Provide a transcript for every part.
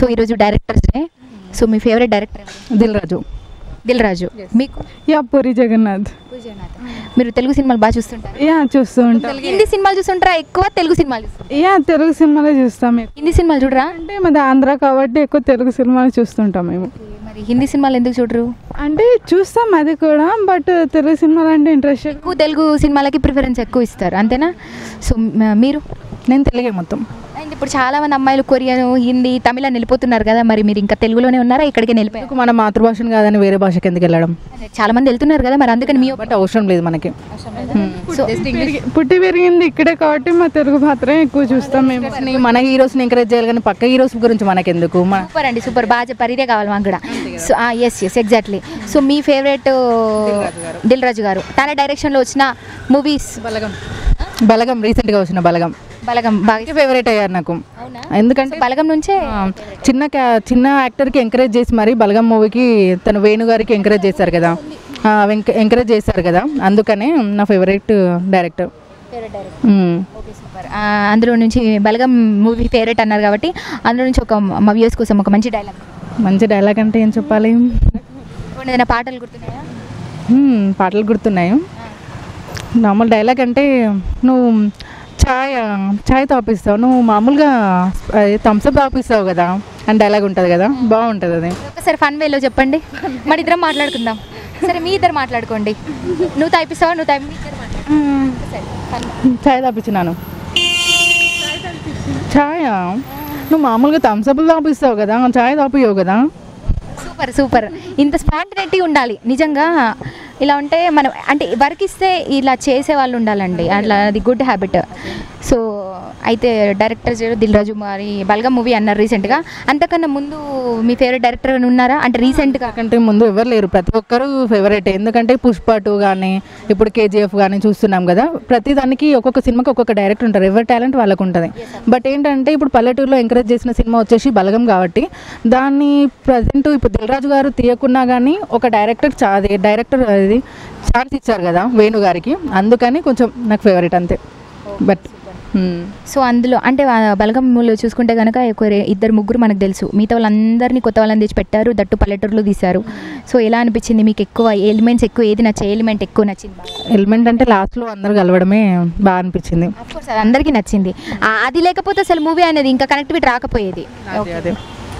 So ఈరోజు directors day. So మీ favourite director? Dil Raju. మీకు? యా, పూరి జగన్నాథ్. మీరు తెలుగు సినిమాలు బాగా చూస్తుంటారు? యా, చూస్తూ ఉంటాం. హిందీ సినిమాలు చూస్తుంటారా ఎక్కువ, తెలుగు సినిమాలు చూస్తుంటారా? యా, తెలుగు సినిమాలే చూస్తాం. హిందీ సినిమాలు చూడరా? అంటే మాది ఆంధ్ర కాబట్టి ఎక్కువ తెలుగు సినిమాలు చూస్తుంటాం మేము. మరి హిందీ సినిమాలు ఎందుకు చూడరు? అంటే చూస్తాం అది కూడా, బట్ తెలుగు సినిమాలు అంటే ఇంట్రెస్ట్ ఎక్కువ. తెలుగు సినిమాలకి ప్రిఫరెన్స్ ఎక్కువ ఇస్తారు అంతేనా? సో మీరు? నేను తెలుగే మొత్తం. అండ్ ఇప్పుడు చాలా మంది అమ్మాయిలు కొరియన్, హిందీ, తమిళ వెళ్ళిపోతున్నారు కదా, మరి మీరు ఇంకా తెలుగులోనే ఉన్నారా? ఇక్కడికి వెళ్ళిపోయారు? మన మాతృభాషను కాదని వేరే భాషకి ఎందుకు వెళ్ళడం? చాలా మంది వెళ్తున్నారు కదా, మరి అందుకని మీ బట్ అవసరం లేదు మనకి. పుట్టి పెరిగింది ఇక్కడే కాబట్టి మా తెలుగు మాత్రమే ఎక్కువ చూస్తాం మేము. మన హీరోస్ని ఎంకరేజ్ చేయాలి కానీ పక్క హీరోస్ గురించి మనకెందుకు? సూపర్ అండి, సూపర్. బాగా చెప్పారు, ఇదే కావాలి మాకు కూడా. So yes exactly. సో మీ ఫేవరెట్ దిల్ రాజు గారు, తన డైరెక్షన్లో వచ్చిన మూవీస్? బలగం రీసెంట్గా వచ్చిన బలగం బాగా ఫేవరెట్ అయ్యారు నాకు. ఎందుకంటే బలగం నుంచే చిన్న యాక్టర్కి ఎంకరేజ్ చేసి మరి బలగం మూవీకి తను వేణు గారికి ఎంకరేజ్ చేశారు కదా, అందుకనే నా ఫేవరెట్ డైరెక్టర్. అందులో నుంచి బలగం మూవీ ఫేవరెట్ అన్నారు కాబట్టి అందులో నుంచి ఒక మా వ్యూస్ కోసం ఒక మంచి డైలాగ్ అంటే ఏం చెప్పాలి? ఏదైనా పాటలు గుర్తున్నాయా? పాటలు గుర్తున్నాయి. నార్మల్ డైలాగ్ అంటే, నువ్వు ఛాయ్ తాపిస్తావు, నువ్వు మామూలుగా థమ్స్అప్ తాపిస్తావు కదా అని డైలాగ్ ఉంటుంది కదా, బాగుంటుంది అది. ఒకసారి ఫన్ వేలో చెప్పండి, మరి ఇద్దరం మాట్లాడుకుందాం. సరే, మీ ఇద్దరు మాట్లాడుకోండి. నువ్వు తాపిస్తావా? ఛాయ్ తాపించినాను. ఛాయ్ నువ్వు మామూలుగా థమ్స్అప్లు తాపిస్తావు కదా, ఛాయ్ తాపియవు కదా. సూపర్. ఇంత స్పాంటినిటీ ఉండాలి నిజంగా. ఇలా ఉంటే మనం అంటే వర్క్ ఇస్తే ఇలా చేసే వాళ్ళు ఉండాలండి, అట్లా అది గుడ్ హ్యాబిట్. సో అయితే డైరెక్టర్ దిల్ రాజు, మరి బల్గం మూవీ అన్నారు రీసెంట్గా. అంతకన్నా ముందు మీ ఫేవరెట్ డైరెక్టర్ ఉన్నారా? అంటే రీసెంట్గా కంటే ముందు ఎవరు లేరు, ప్రతి ఒక్కరు ఫేవరెట్. ఎందుకంటే పుష్ప 2 కానీ ఇప్పుడు KGF కానీ చూస్తున్నాం కదా, ప్రతి దానికి ఒక్కొక్క సినిమాకి ఒక్కొక్క డైరెక్టర్ ఉంటారు, ఎవరి టాలెంట్ వాళ్ళకు ఉంటుంది. బట్ ఏంటంటే ఇప్పుడు పల్లెటూరులో ఎంకరేజ్ చేసిన సినిమా వచ్చేసి బలగం కాబట్టి దాన్ని ప్రజెంట్ ఇప్పుడు దిల్ రాజు గారు తీయకున్నా కానీ ఒక డైరెక్టర్ అది ఛాన్స్ ఇచ్చారు కదా వేణు గారికి, అందుకని కొంచెం నాకు ఫేవరెట్ అంతే. బట్ సో అందులో అంటే బలగం మూవీలో చూసుకుంటే కనుక ఇద్దరు ముగ్గురు మనకు తెలుసు, మిగతా వాళ్ళందరినీ కొత్త వాళ్ళని తెచ్చి పెట్టారు, దట్టు పల్లెటూరులో తీశారు. సో ఎలా అనిపించింది మీకు? ఎక్కువ ఎలిమెంట్స్ ఎక్కువ ఏది ఎలిమెంట్ ఎక్కువ నచ్చింది? ఎలిమెంట్ అంటే లాస్ట్లో అందరు కలవడమే బాగా అనిపించింది. అఫ్కోర్స్ అది అందరికీ నచ్చింది. అది లేకపోతే అసలు మూవీ అనేది ఇంకా కనెక్టివిటీ రాకపోయేది. అదే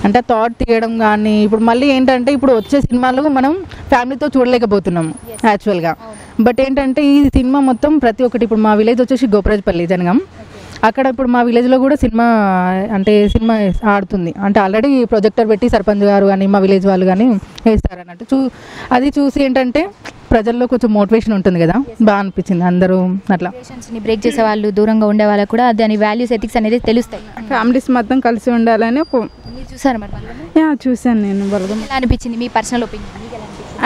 అంటే థాట్ తీయడం కానీ, ఇప్పుడు మళ్ళీ ఏంటంటే ఇప్పుడు వచ్చే సినిమాలు మనం ఫ్యామిలీతో చూడలేకపోతున్నాము యాక్చువల్గా. బట్ ఏంటంటే ఈ సినిమా మొత్తం ప్రతి ఒక్కటి, ఇప్పుడు మా విలేజ్ వచ్చేసి గోపరాజపల్లి జనగం, అక్కడ ఇప్పుడు మా విలేజ్లో కూడా సినిమా ఆడుతుంది. అంటే ఆల్రెడీ ప్రొజెక్టర్ పెట్టి సర్పంచ్ గారు కానీ మా విలేజ్ వాళ్ళు కానీ వేస్తారు అన్నట్టు. అది చూసి ఏంటంటే ప్రజల్లో కొంచెం మోటివేషన్ ఉంటుంది కదా, బాగా అనిపించింది. అందరూ అట్లా బ్రేక్ చేసే వాళ్ళు, దూరంగా ఉండే వాళ్ళకు కూడా దాని వాల్యూస్, ఎథిక్స్ అనేది తెలుస్తాయి. ఫ్యామిలీస్ మొత్తం కలిసి ఉండాలని చూసారు మరి? చూసాను నేను. బలగం ఎలా అనిపించింది మీ పర్సనల్ ఒపీనియన్?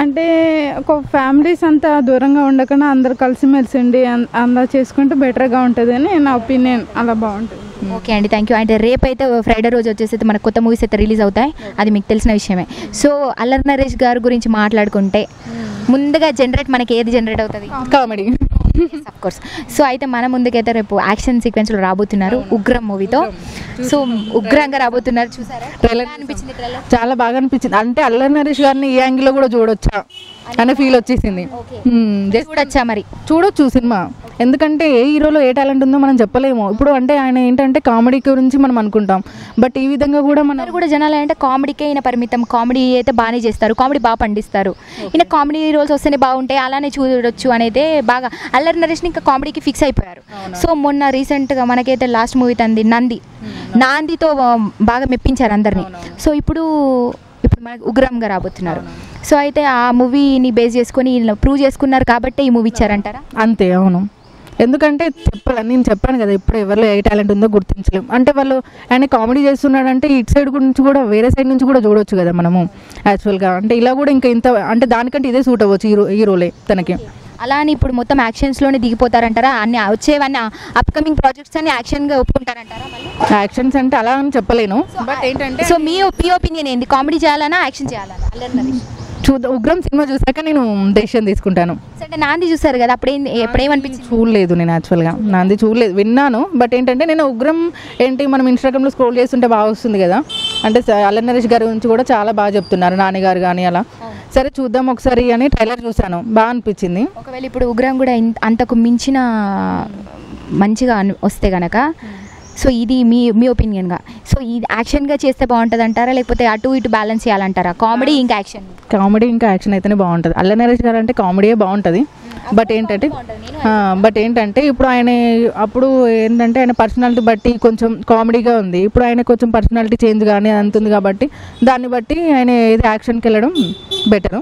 అంటే ఒక ఫ్యామిలీస్ అంతా దూరంగా ఉండకుండా అందరు కలిసిమెలిసి ఉండి అలా చేసుకుంటే బెటర్గా ఉంటుంది అని నా ఒపీనియన్. అలా బాగుంటుంది. ఓకే అండి, థ్యాంక్ యూ. అంటే రేపు అయితే ఫ్రైడే రోజు వచ్చేసి మనకు కొత్త మూవీస్ అయితే రిలీజ్ అవుతాయి, అది మీకు తెలిసిన విషయమే. సో అల్లరి నరేష్ గారి గురించి మాట్లాడుకుంటే ముందుగా మనకి ఏది జనరేట్ అవుతుంది? Comedy, of course. సో అయితే మన ముందుకైతే రేపు యాక్షన్ సీక్వెన్స్లో రాబోతున్నారు ఉగ్రం మూవీతో. సో ఉగ్రంగా రాబోతున్నారు. చూసారా? ట్రైలర్ అనిపించింది? చాలా బాగా అనిపించింది. అంటే అల్లరి నరేష్ గారిని ఈ యాంగిల్లో కూడా చూడొచ్చా అనే ఫీల్ వచ్చేసింది. చూడొచ్చా? మరి చూడొచ్చు సినిమా, ఎందుకంటే ఏ హీరోలో ఏ టాలెంట్ ఉందో మనం చెప్పలేము. ఇప్పుడు అంటే ఆయన ఏంటంటే కామెడీ గురించి మనం అనుకుంటాం, బట్ ఈ విధంగా కూడా మనం కూడా జనాలు అంటే కామెడీకే ఈయన పరిమితం, కామెడీ అయితే బాగానే చేస్తారు, కామెడీ బాగా పండిస్తారు, ఈయన కామెడీ రోల్స్ వస్తేనే బాగుంటాయి, అలానే చూడొచ్చు అనేది బాగా అల్లరి నరేష్ని ఇంకా కామెడీకి ఫిక్స్ అయిపోయారు. సో మొన్న రీసెంట్గా మనకైతే లాస్ట్ మూవీ తంది నాందితో బాగా మెప్పించారు అందరినీ. సో ఇప్పుడు మనకు ఉగ్రంగా రాబోతున్నారు. సో అయితే ఆ మూవీని బేస్ చేసుకొని ప్రూవ్ చేసుకున్నారు కాబట్టి ఈ మూవీ ఇచ్చారంటారా? అంతే, అవును. ఎందుకంటే నేను చెప్పాను కదా, ఇప్పుడు ఎవరిలో ఏ టాలెంట్ ఉందో గుర్తించలేము. అంటే వాళ్ళు ఆయన కామెడీ చేస్తున్నాడంటే ఇటు సైడ్ నుంచి కూడా వేరే సైడ్ నుంచి కూడా చూడవచ్చు కదా మనము యాక్చువల్గా. అంటే ఇలా కూడా ఇంకా ఇంత అంటే దానికంటే ఇదే సూట్ అవ్వచ్చు ఈ రోలే తనకి. అలా అని ఇప్పుడు మొత్తం యాక్షన్స్లోనే దిగిపోతారంటారా? అన్ని వచ్చేవన్నీ అప్కమింగ్ ప్రాజెక్ట్స్ అన్ని యాక్షన్గా ఒప్పుకుంటారంటారా? యాక్షన్స్ అంటే అలా అని చెప్పలేను, బట్ ఏంటంటే సో మీ ఒపీనియన్ ఏంది? కామెడీ చేయాలన్నా యాక్షన్ చేయాలన్నా? అల్లరి నరేష్ ఉగ్రం సినిమా చూసాక నేను డెసిషన్ తీసుకుంటాను. అంటే నాంది చూసారు కదా, ఎప్పుడేమనిపించింది? చూడలేదు నేను యాక్చువల్గా, నాంది చూడలేదు, విన్నాను. బట్ ఏంటంటే నేను ఉగ్రం ఏంటి మనం ఇన్స్టాగ్రామ్లో స్క్రోల్ చేస్తుంటే బాగా వస్తుంది కదా, అంటే అల్లరి నరేష్ గారి గురించి కూడా చాలా బాగా చెప్తున్నారు, నాన్నగారు కానీ అలా. సరే చూద్దాం ఒకసారి అని ట్రైలర్ చూసాను, బాగా అనిపించింది. ఒకవేళ ఇప్పుడు ఉగ్రం కూడా అంతకు మించిన మంచిగా వస్తే గనక, సో ఇది మీ ఒపీనియన్గా, సో ఇది యాక్షన్గా చేస్తే బాగుంటుంది అంటారా, లేకపోతే అటు ఇటు బ్యాలెన్స్ చేయాలంటారా? కామెడీ ఇంకా యాక్షన్? కామెడీ ఇంకా యాక్షన్ అయితేనే బాగుంటుంది. అల్లరి నరేష్ గారు అంటే కామెడీయే బాగుంటుంది. బట్ ఏంటంటే ఇప్పుడు ఆయన అప్పుడు ఏంటంటే ఆయన పర్సనాలిటీ బట్టి కొంచెం కామెడీగా ఉంది, ఇప్పుడు ఆయన కొంచెం పర్సనాలిటీ చేంజ్ కానీ అంతుంది కాబట్టి దాన్ని బట్టి ఆయన ఏది యాక్షన్కి వెళ్ళడం బెటరు.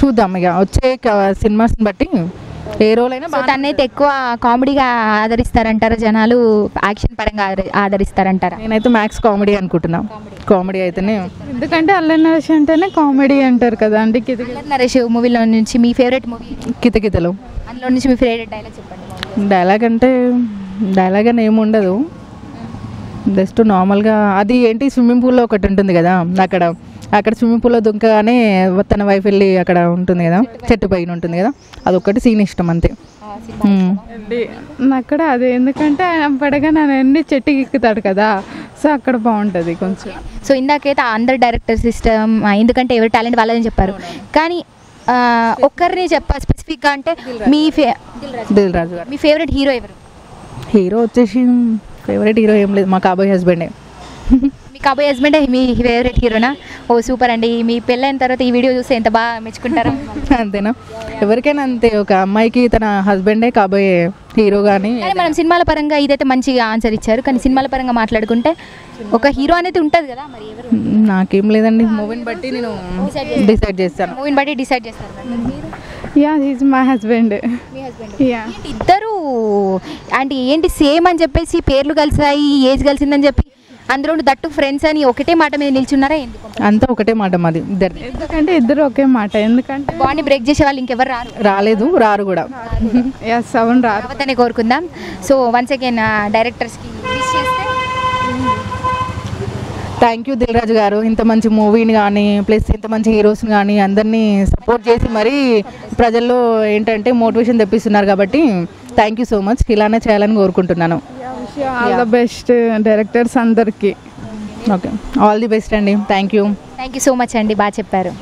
చూద్దాం ఇక వచ్చే సినిమాస్ని బట్టి ఏ రోల్ అయినా. తనైతే ఎక్కువ కామెడీగా ఆదరిస్తారంటారా జనాలు, యాక్షన్ పరంగా ఆదరిస్తారంటారా? నేనైతే మ్యాక్స్ కామెడీ అనుకుంటున్నా, కామెడీ అయితేనే. ఎందుకంటే అల్లరి నరేష్ అంటేనే కామెడీ అంటారు కదా అండి. అల్లరి నరేష్ మూవీలో నుంచి మీ ఫేవరెట్ మూవీ? కితకితలు. అందులో నుంచి మీ ఫేవరెట్ డైలాగ్ చెప్పండి. డైలాగ్ అంటే డైలాగ్ అని ఏముండదు, జస్ట్ నార్మల్గా అది ఏంటి స్విమ్మింగ్ పూల్లో ఒకటి ఉంటుంది కదా, అక్కడ స్విమ్మింగ్ పూల్లో దుంకగానే తన వైఫ్ వెళ్ళి అక్కడ ఉంటుంది కదా, చెట్టు పైన ఉంటుంది కదా, అదొక్కటి సీన్ ఇష్టం అంతే. నాకు కూడా అదే, ఎందుకంటే ఆయన పడగానే అన్ని చెట్టుకి ఎక్కుతాడు కదా, సో అక్కడ బాగుంటుంది కొంచెం. సో ఇందాకైతే అందరు డైరెక్టర్ సిస్టమ్, ఎందుకంటే ఎవరి టాలెంట్ వాళ్ళని చెప్పారు, కానీ ఒక్కరిని చెప్పాలి స్పెసిఫిక్గా అంటే దిల్ రాజు గారు. మీ ఫేవరెట్ హీరో ఎవరు? హీరో వచ్చేసి ఫేవరెట్ హీరో ఏం లేదు, మా కాబోయే హస్బెండే. మీ కాబోయే హస్బెండే మీ ఫేవరెట్ హీరోనా? ఓ సూపర్ అండి. మీ పెళ్ళైన తర్వాత ఈ వీడియో చూస్తే ఎంత బాగా మెచ్చుకుంటారా? అంతేనా, ఎవరికైనా అంతే, ఒక అమ్మాయికి తన హస్బెండే కాబోయే హీరో. కానీ మనం సినిమాల పరంగా ఇదైతే మంచిగా ఆన్సర్ ఇచ్చారు, కానీ సినిమాల పరంగా మాట్లాడుకుంటే ఒక హీరో అనేది ఉంటుంది కదా, మరి ఎవరు? నాకేం లేదండి, మూవీని బట్టి నేను డిసైడ్ చేస్తాను. మూవీని బట్టి డిసైడ్ చేస్తారు. Yeah he's my husband. Yeah ఇద్దరు అంటే ఏంటి సేమ్ అని చెప్పేసి పేర్లు కలిసాయి, ఏజ్ కలిసిందని చెప్పి అందులో దట్టు ఫ్రెండ్స్ అని ఒకటే మాట మీద నిల్చున్నారా? ఎందుకు అంతా ఒకటే మాట మాది ఇద్దరు, ఎందుకంటే ఇద్దరు ఒకే మాట, ఎందుకంటే బాండ్ని బ్రేక్ చేసే వాళ్ళు ఇంకెవరు రారు కూడా. ఎస్ అవును, రావద్దని కోరుకుందాం. సో వన్స్ అగైన్ డైరెక్టర్స్కి విష్ చేస్తే థ్యాంక్ యూ దిల్ రాజు గారు, ఇంత మంచి మూవీని కానీ ప్లస్ ఇంత మంచి హీరోస్ని కానీ అందరినీ సపోర్ట్ చేసి మరీ ప్రజల్లో ఏంటంటే మోటివేషన్ తెప్పిస్తున్నారు కాబట్టి థ్యాంక్ యూ సో మచ్. ఇలానే చేయాలని కోరుకుంటున్నాను. ఆల్ ద బెస్ట్ డైరెక్టర్స్ అందరికీ. ఓకే, ఆల్ ది బెస్ట్ అండి. థ్యాంక్ యూ సో మచ్ అండి, బాగా చెప్పారు.